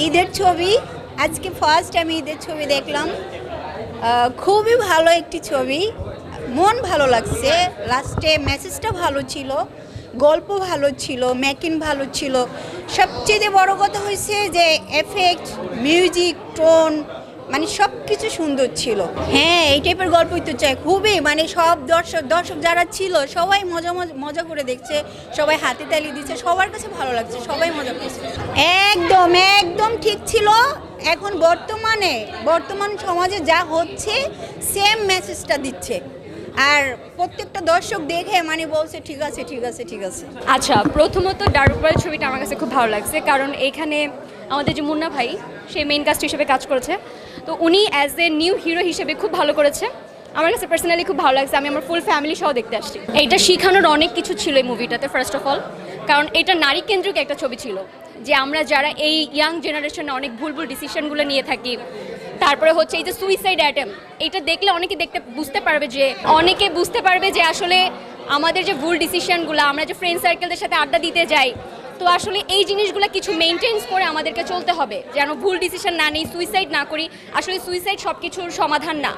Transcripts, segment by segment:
ঈদের ছবি আজকে ফার্স্ট আমি ঈদের ছবি দেখলাম। খুবই ভালো একটি ছবি, মন ভালো লাগছে। লাস্টে মেসেজটা ভালো ছিল, গল্প ভালো ছিল, মেকিং ভালো ছিল। সবচেয়ে বড় কথা হয়েছে যে এফেক্ট, মিউজিক, টোন, মানে সব কিছু সুন্দর ছিল। হ্যাঁ, এই টাইপের গল্পই তো চাই। খুবই মানে সব দর্শক যারা ছিল সবাই মজা করে দেখছে, সবাই হাতে তালি দিচ্ছে, সবার কাছে ভালো লাগছে, সবাই মজা করছে। একদম একদম ঠিক ছিল। এখন বর্তমান সমাজে যা হচ্ছে সেম মেসেজটা দিচ্ছে, আর প্রত্যেকটা দর্শক দেখে মানে বলছে ঠিক আছে ঠিক আছে ঠিক আছে। আচ্ছা, প্রথমত ডারুপাড়ার ছবিটা আমার কাছে খুব ভালো লাগছে, কারণ এখানে আমাদের যে মুন্না ভাই, সে মেইন কাস্ট হিসেবে কাজ করেছে। তো উনি অ্যাজ এ নিউ হিরো হিসেবে খুব ভালো করেছে। আমার কাছে পার্সোনালি খুব ভালো লাগছে। আমি আমার ফুল ফ্যামিলি সহ দেখতে আসছি। এইটা শেখানোর অনেক কিছু ছিল এই মুভিটাতে। ফার্স্ট অফ অল, কারণ এটা নারী কেন্দ্রিক একটা ছবি ছিল, যে আমরা যারা এই ইয়াং জেনারেশনে অনেক ভুল ডিসিশনগুলো নিয়ে থাকি। তারপরে হচ্ছে এই যে সুইসাইড অ্যাটেম্প, এইটা দেখলে অনেকে বুঝতে পারবে যে আসলে আমাদের যে ভুল ডিসিশনগুলো, আমরা যে ফ্রেন্ড সার্কেলদের সাথে আড্ডা দিতে যাই, তো আসলে এই জিনিসগুলো কিছু মেনটেন্স করে আমাদেরকে চলতে হবে, যেন ভুল ডিসিশন না নিই, সুইসাইড না করি। আসলে সুইসাইড সব কিছুর সমাধান না।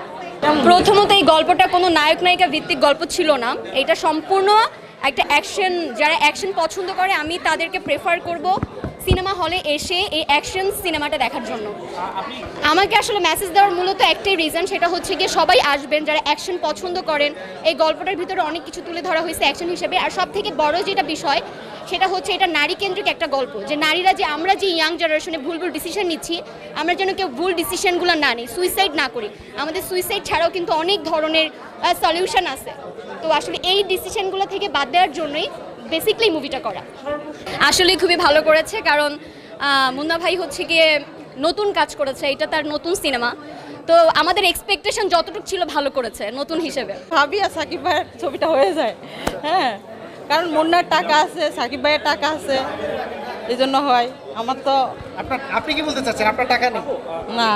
প্রথমত এই গল্পটা কোনো নায়ক নায়িকা ভিত্তিক গল্প ছিল না। এটা সম্পূর্ণ একটা অ্যাকশন। যারা অ্যাকশন পছন্দ করে আমি তাদেরকে প্রেফার করব সিনেমা হলে এসে এই অ্যাকশন সিনেমাটা দেখার জন্য। আমাকে আসলে মেসেজ দেওয়ার মূলত একটাই রিজন, সেটা হচ্ছে গিয়ে সবাই আসবেন যারা অ্যাকশন পছন্দ করেন। এই গল্পটার ভিতরে অনেক কিছু তুলে ধরা হয়েছে অ্যাকশন হিসেবে। আর সব থেকে বড় যেটা বিষয়, সেটা হচ্ছে এটা নারী কেন্দ্রিক একটা গল্প, যে নারীরা যে আমরা যে ইয়াং জেনারেশনে ভুল ডিসিশন নিচ্ছি, আমরা যেন কেউ ভুল ডিসিশনগুলো না নিই, সুইসাইড না করি। আমাদের সুইসাইড ছাড়াও কিন্তু অনেক ধরনের সলিউশন আছে। তো আসলে এই ডিসিশনগুলো থেকে বাদ দেওয়ার জন্যই বেসিক্যালি মুভিটা করা। আসলে খুবই ভালো করেছে, কারণ মুন্না ভাই হচ্ছে গিয়ে নতুন কাজ করেছে, এটা তার নতুন সিনেমা। তো আমাদের এক্সপেকটেশন যতটুকু ছিল ভালো করেছে নতুন হিসেবে। ভাবি আর সাকিব ভাইয়ের ছবিটা হয়ে যায়, হ্যাঁ, কারণ মুন্নার টাকা আছে, সাকিব ভাইয়ের টাকা আছে, এই জন্য হয়। আমার তো আপনি কি বলতে চাচ্ছেন আপনার টাকা নেই? না,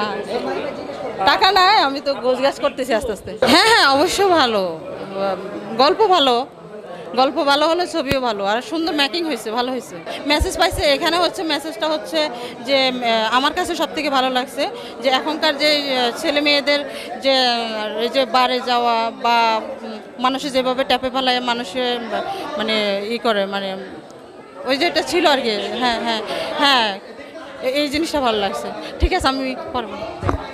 টাকা নাই, আমি তো গোছগাছ করতেছি আস্তে আস্তে। হ্যাঁ হ্যাঁ, অবশ্যই ভালো গল্প ভালো হলে ছবিও ভালো, আর সুন্দর মেকিং হয়েছে, ভালো হয়েছে। মেসেজ পাইছে এখানে হচ্ছে, মেসেজটা হচ্ছে যে আমার কাছে সব থেকে ভালো লাগছে যে এখনকার যে ছেলে মেয়েদের যে এই যে বারে যাওয়া বা মানুষে যেভাবে ট্যাপে ফেলায় মানুষে মানে করে, মানে ওই যেটা ছিল আর কি। হ্যাঁ হ্যাঁ হ্যাঁ, এই জিনিসটা ভালো লাগছে। ঠিক আছে, আমি পারবো।